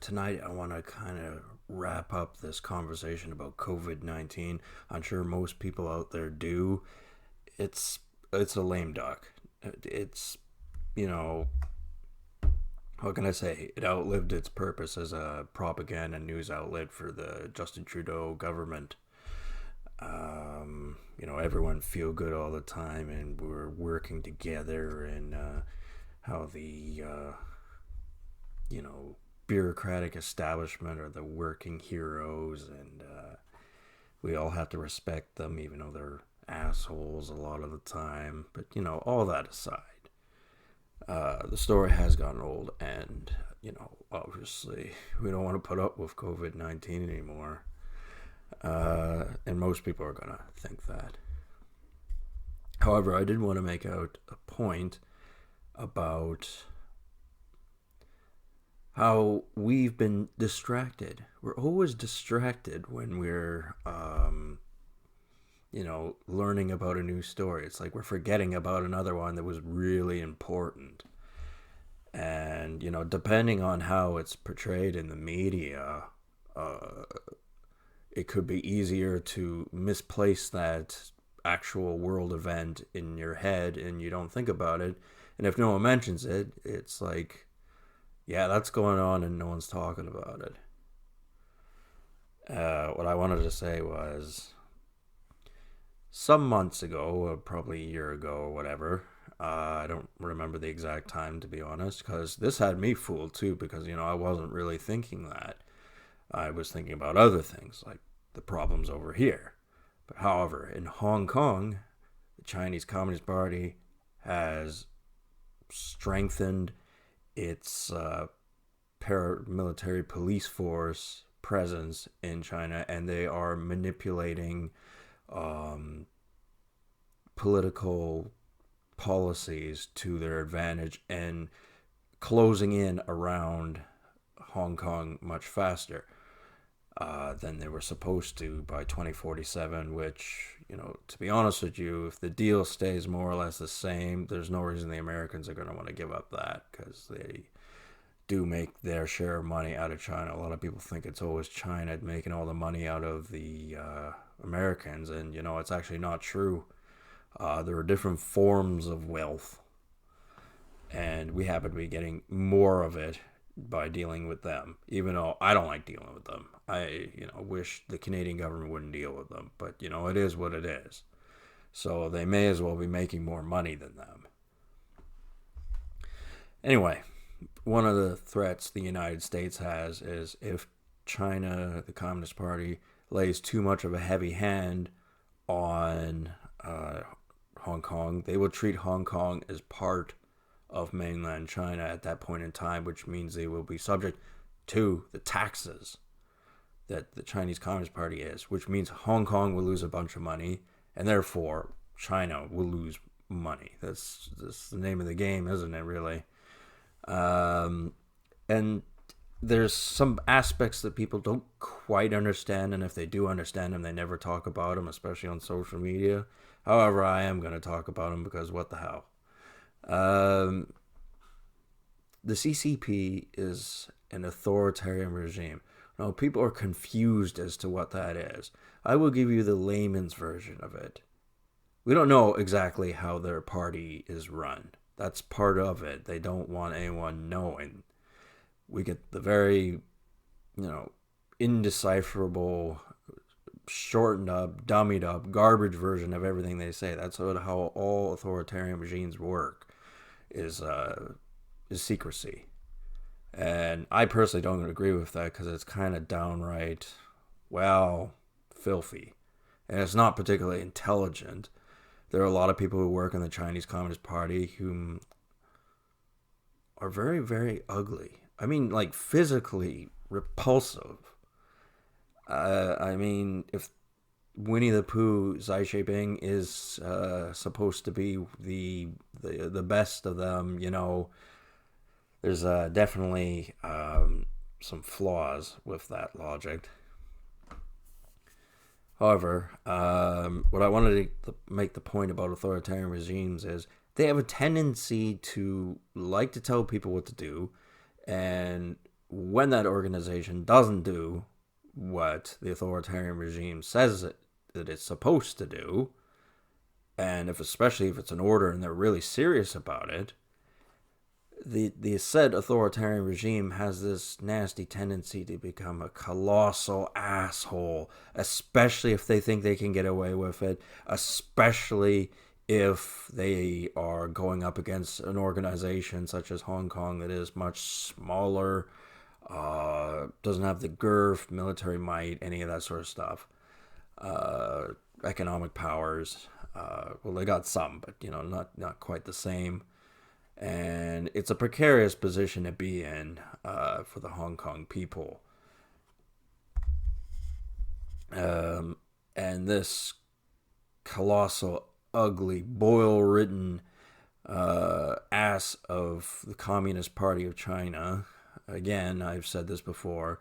tonight I want to kind of wrap up this conversation about COVID-19. I'm sure most people out there do. It's it's a lame duck. It's you know what can I say? It outlived its purpose as a propaganda news outlet for the Justin Trudeau government. Everyone feel good all the time, and we're working together, and how the you know bureaucratic establishment are the working heroes, and we all have to respect them, even though they're assholes a lot of the time. But all that aside, the story has gotten old, and obviously we don't want to put up with COVID-19 anymore. And most people are gonna think that. However, I did want to make out a point about how we've been distracted. We're always distracted when we're, learning about a new story. It's like we're forgetting about another one that was really important. And, depending on how it's portrayed in the media, it could be easier to misplace that actual world event in your head and you don't think about it. And if no one mentions it, it's like, yeah, that's going on and no one's talking about it. What I wanted to say was some months ago, probably a year ago or whatever. I don't remember the exact time, to be honest, because this had me fooled too, because, I wasn't really thinking that. I was thinking about other things, like the problems over here. But however, in Hong Kong, the Chinese Communist Party has strengthened its paramilitary police force presence in China, and they are manipulating political policies to their advantage and closing in around Hong Kong much faster than they were supposed to by 2047, which, to be honest with you, if the deal stays more or less the same, there's no reason the Americans are going to want to give up that, because they do make their share of money out of China. A lot of people think it's always China making all the money out of the Americans, and, it's actually not true. There are different forms of wealth, and we happen to be getting more of it by dealing with them, even though I don't like dealing with them. I wish the Canadian government wouldn't deal with them, but it is what it is. So they may as well be making more money than them. Anyway, one of the threats the United States has is if China, the Communist Party, lays too much of a heavy hand on Hong Kong, they will treat Hong Kong as part of mainland China at that point in time, which means they will be subject to the taxes that the Chinese Communist Party is, which means Hong Kong will lose a bunch of money, and therefore China will lose money. That's the name of the game, isn't it, really? And there's some aspects that people don't quite understand, and if they do understand them, they never talk about them, especially on social media. However, I am going to talk about them because what the hell? The CCP is an authoritarian regime. Now, people are confused as to what that is. I will give you the layman's version of it. We don't know exactly how their party is run. That's part of it. They don't want anyone knowing. We get the very, indecipherable, shortened up, dummied up, garbage version of everything they say. That's how all authoritarian regimes work. Is secrecy. And I personally don't agree with that, because it's kind of downright, filthy. And it's not particularly intelligent. There are a lot of people who work in the Chinese Communist Party who are very, very ugly. I mean, like, physically repulsive. If Winnie the Pooh, Xi Jinping, is supposed to be the best of them, there's definitely some flaws with that logic. However, what I wanted to make the point about authoritarian regimes is they have a tendency to like to tell people what to do, and when that organization doesn't do what the authoritarian regime says that it's supposed to do, and especially if it's an order and they're really serious about it, the said authoritarian regime has this nasty tendency to become a colossal asshole, especially if they think they can get away with it, especially if they are going up against an organization such as Hong Kong that is much smaller, doesn't have the girth, military might, any of that sort of stuff, economic powers. Well, they got some, but not quite the same. And it's a precarious position to be in for the Hong Kong people. And this colossal, ugly, boil-ridden ass of the Communist Party of China, again, I've said this before,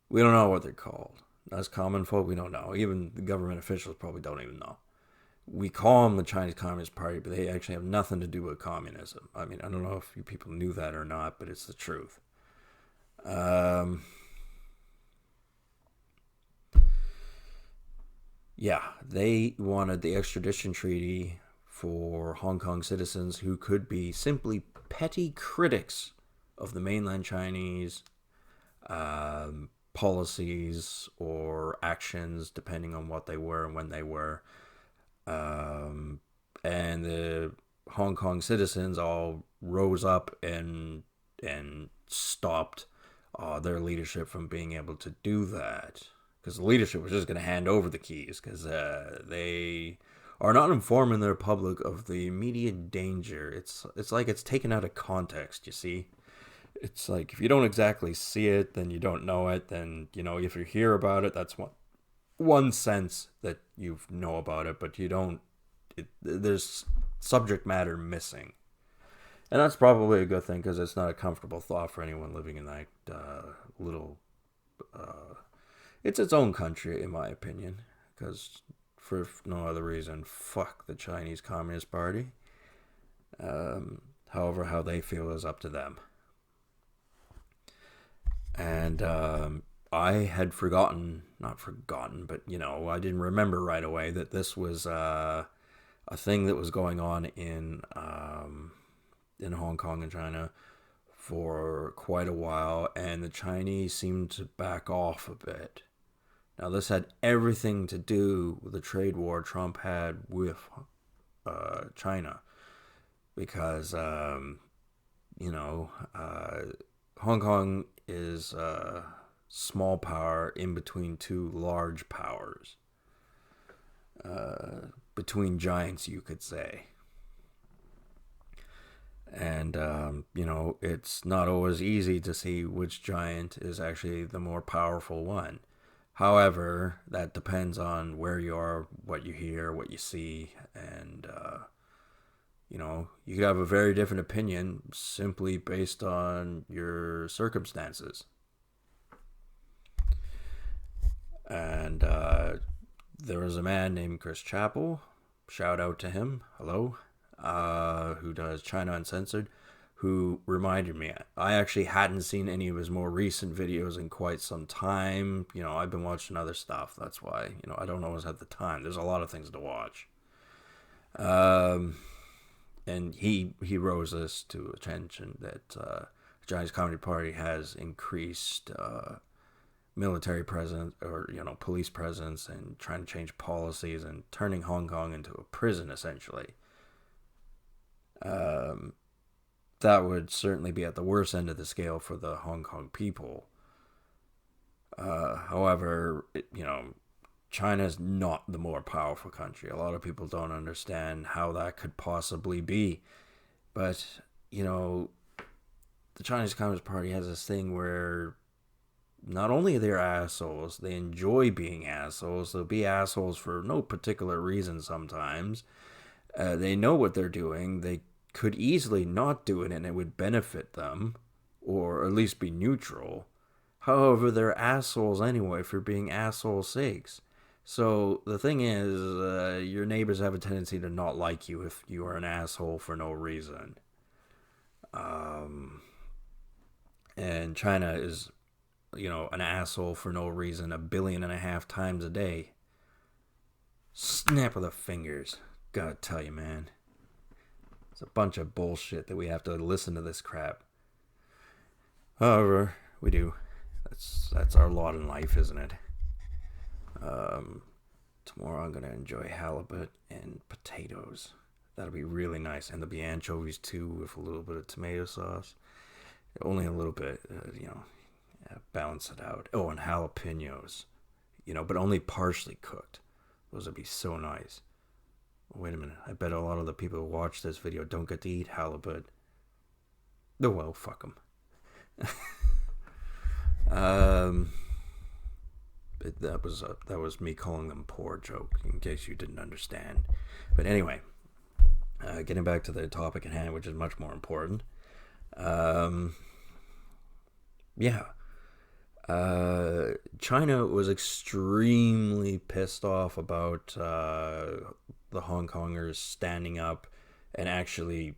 we don't know what they're called. As common folk, we don't know. Even the government officials probably don't even know. We call them the Chinese Communist Party, but they actually have nothing to do with communism. I mean, I don't know if you people knew that or not, but it's the truth. Yeah, they wanted the extradition treaty for Hong Kong citizens who could be simply petty critics of the mainland Chinese policies or actions, depending on what they were and when they were. And the Hong Kong citizens all rose up and stopped their leadership from being able to do that, because the leadership was just going to hand over the keys because they are not informing their public of the immediate danger. It's like it's taken out of context. You see, it's like if you don't exactly see it, then you don't know it. Then if you hear about it, that's one sense that you know about it, but you don't. There's subject matter missing, and that's probably a good thing because it's not a comfortable thought for anyone living in that little. It's its own country, in my opinion, because for no other reason, fuck the Chinese Communist Party. However, how they feel is up to them. And I had not forgotten, but I didn't remember right away that this was a thing that was going on in Hong Kong and China for quite a while, and the Chinese seemed to back off a bit. Now, this had everything to do with the trade war Trump had with China, because Hong Kong is a small power in between two large powers, between giants, you could say. And, it's not always easy to see which giant is actually the more powerful one. However, that depends on where you are, what you hear, what you see, and, you could have a very different opinion simply based on your circumstances. And there was a man named Chris Chappell, shout out to him, hello, who does China Uncensored, who reminded me. I actually hadn't seen any of his more recent videos in quite some time. I've been watching other stuff. That's why, I don't always have the time. There's a lot of things to watch. And he rose this to attention that the Chinese Communist Party has increased military presence or police presence and trying to change policies and turning Hong Kong into a prison essentially. That would certainly be at the worst end of the scale for the Hong Kong people. However, China is not the more powerful country. A lot of people don't understand how that could possibly be. But, the Chinese Communist Party has this thing where not only are they assholes, they enjoy being assholes. They'll be assholes for no particular reason sometimes. They know what they're doing. They could easily not do it and it would benefit them, or at least be neutral. However, they're assholes anyway for being assholes' sakes. So the thing is, your neighbors have a tendency to not like you if you are an asshole for no reason. And China is, an asshole for no reason 1.5 billion times a day. Snap of the fingers. Gotta tell you, man. It's a bunch of bullshit that we have to listen to this crap. However, we do. That's our lot in life, isn't it? Tomorrow I'm gonna enjoy halibut and potatoes. That'll be really nice, and there'll be anchovies too with a little bit of tomato sauce. Only a little bit, balance it out. Oh, and jalapenos, but only partially cooked. Those would be so nice. Wait a minute. I bet a lot of the people who watch this video don't get to eat halibut. Oh well, fuck them. That was me calling them poor joke, in case you didn't understand. But anyway, getting back to the topic at hand, which is much more important. China was extremely pissed off about the Hong Kongers standing up and actually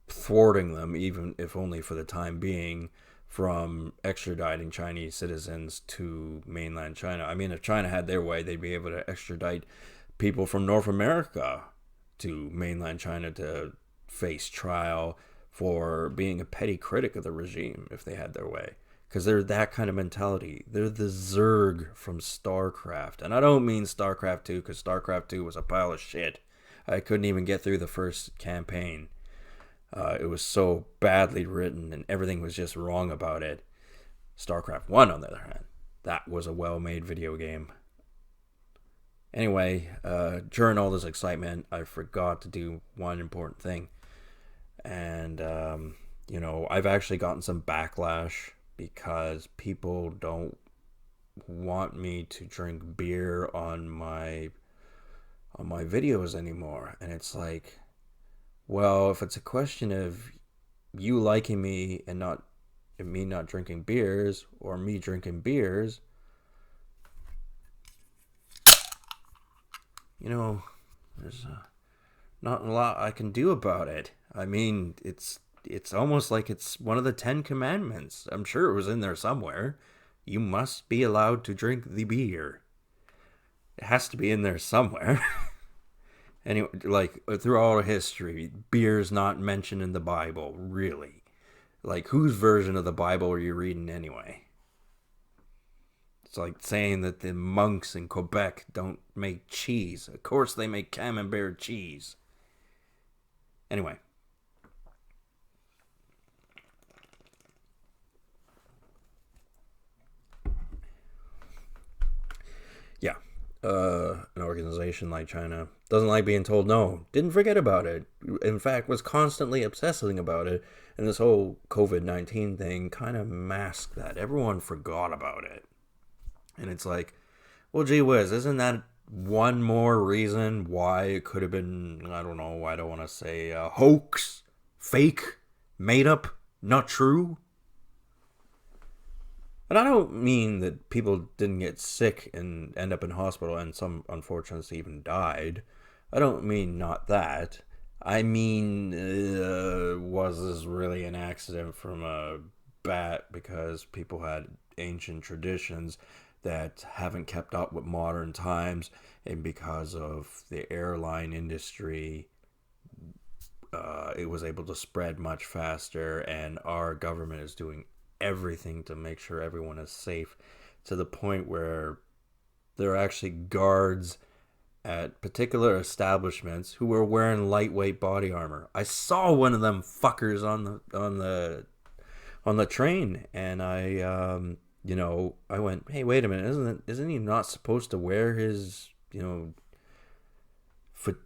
thwarting them, even if only for the time being, from extraditing Chinese citizens to mainland China. I mean, if China had their way, they'd be able to extradite people from North America to mainland China to face trial for being a petty critic of the regime if they had their way. Because they're that kind of mentality. They're the Zerg from StarCraft. And I don't mean StarCraft 2, because StarCraft 2 was a pile of shit. I couldn't even get through the first campaign. It was so badly written, and everything was just wrong about it. StarCraft 1, on the other hand, that was a well-made video game. Anyway, during all this excitement, I forgot to do one important thing. And, I've actually gotten some backlash because people don't want me to drink beer on my videos anymore. And it's like, well, if it's a question of you liking me and me not drinking beers, or me drinking beers, there's not a lot I can do about it. I mean, it's almost like it's one of the 10 commandments. I'm sure it was in there somewhere. You must be allowed to drink the beer. It has to be in there somewhere. Anyway, like, through all history, beer's not mentioned in the Bible, really. Like, whose version of the Bible are you reading anyway? It's like saying that the monks in Quebec don't make cheese. Of course they make camembert cheese. Anyway. Yeah. An organization like China doesn't like being told no. Didn't forget about it. In fact, was constantly obsessing about it. And this whole COVID-19 thing kind of masked that. Everyone forgot about it. And it's like, well, gee whiz, isn't that one more reason why it could have been, I don't know, I don't want to say hoax, fake, made up, not true? And I don't mean that people didn't get sick and end up in hospital, and some unfortunately even died. I don't mean not that. I mean, was this really an accident from a bat because people had ancient traditions that haven't kept up with modern times, and because of the airline industry, it was able to spread much faster, and our government is doing everything to make sure everyone is safe, to the point where there are actually guards at particular establishments who were wearing lightweight body armor. I saw one of them fuckers on the train, and I went, hey, wait a minute, isn't he not supposed to wear his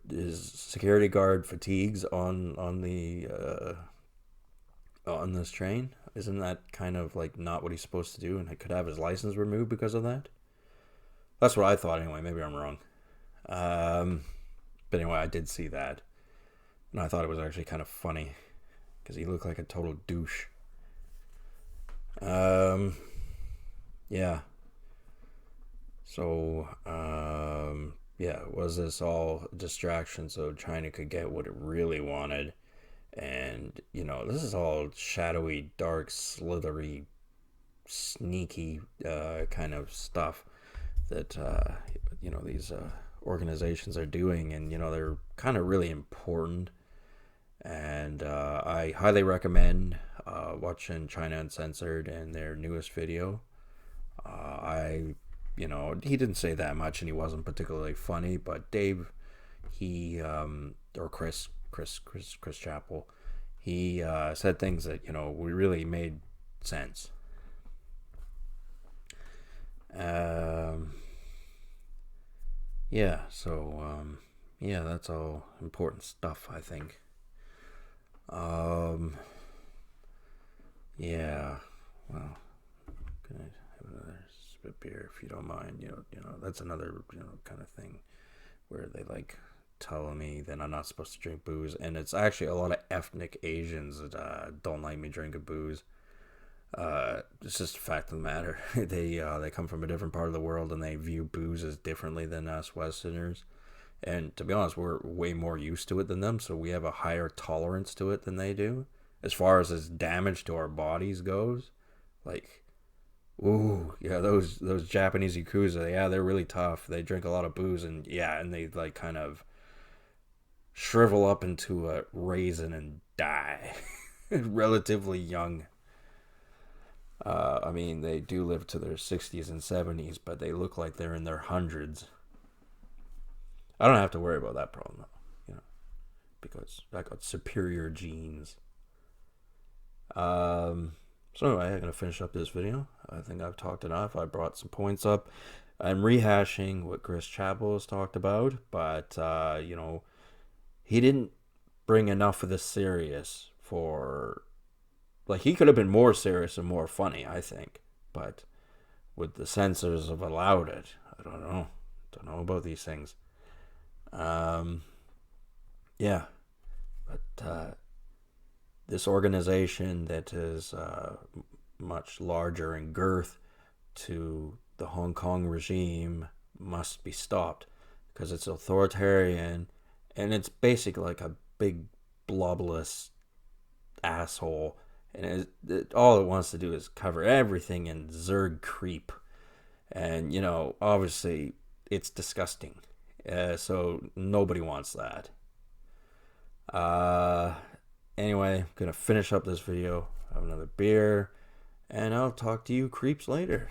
his security guard fatigues on this train? Isn't that kind of like not what he's supposed to do, and I could have his license removed because of that? That's what I thought anyway. Maybe I'm wrong. But anyway, I did see that, and I thought it was actually kind of funny because he looked like a total douche. Yeah. So, was this all a distraction so China could get what it really wanted? And, you know, this is all shadowy, dark, slithery, sneaky kind of stuff that, you know, these organizations are doing. And, you know, they're kind of really important. And I highly recommend watching China Uncensored and their newest video. You know, he didn't say that much and he wasn't particularly funny, but Dave, or Chris Chappell, he said things that, you know, we really made sense. Yeah, so, yeah, that's all important stuff, I think. Yeah, well, can I have another spit beer if you don't mind? That's another, kind of thing where they like telling me that I'm not supposed to drink booze, and it's actually a lot of ethnic Asians that don't like me drinking booze. It's just a fact of the matter. They come from a different part of the world and they view booze as differently than us Westerners. And to be honest, we're way more used to it than them, so we have a higher tolerance to it than they do. As far as its damage to our bodies goes, like, ooh, yeah, those Japanese yakuza, yeah, they're really tough. They drink a lot of booze, and yeah, and they like kind of shrivel up into a raisin and die relatively young. I mean, they do live to their 60s and 70s, but they look like they're in their hundreds. I don't have to worry about that problem, though, because I got superior genes. So anyway, I'm gonna finish up this video. I think I've talked enough. I brought some points up. I'm rehashing what Chris Chappell has talked about, but he didn't bring enough of this serious for. Like, he could have been more serious and more funny, I think, but would the censors have allowed it? I don't know. Don't know about these things. Yeah, but this organization that is much larger in girth to the Hong Kong regime must be stopped because it's authoritarian and it's basically like a big blobulous asshole, and all it wants to do is cover everything in Zerg creep, and obviously it's disgusting. So nobody wants that. Anyway, I'm gonna finish up this video, have another beer, and I'll talk to you creeps later.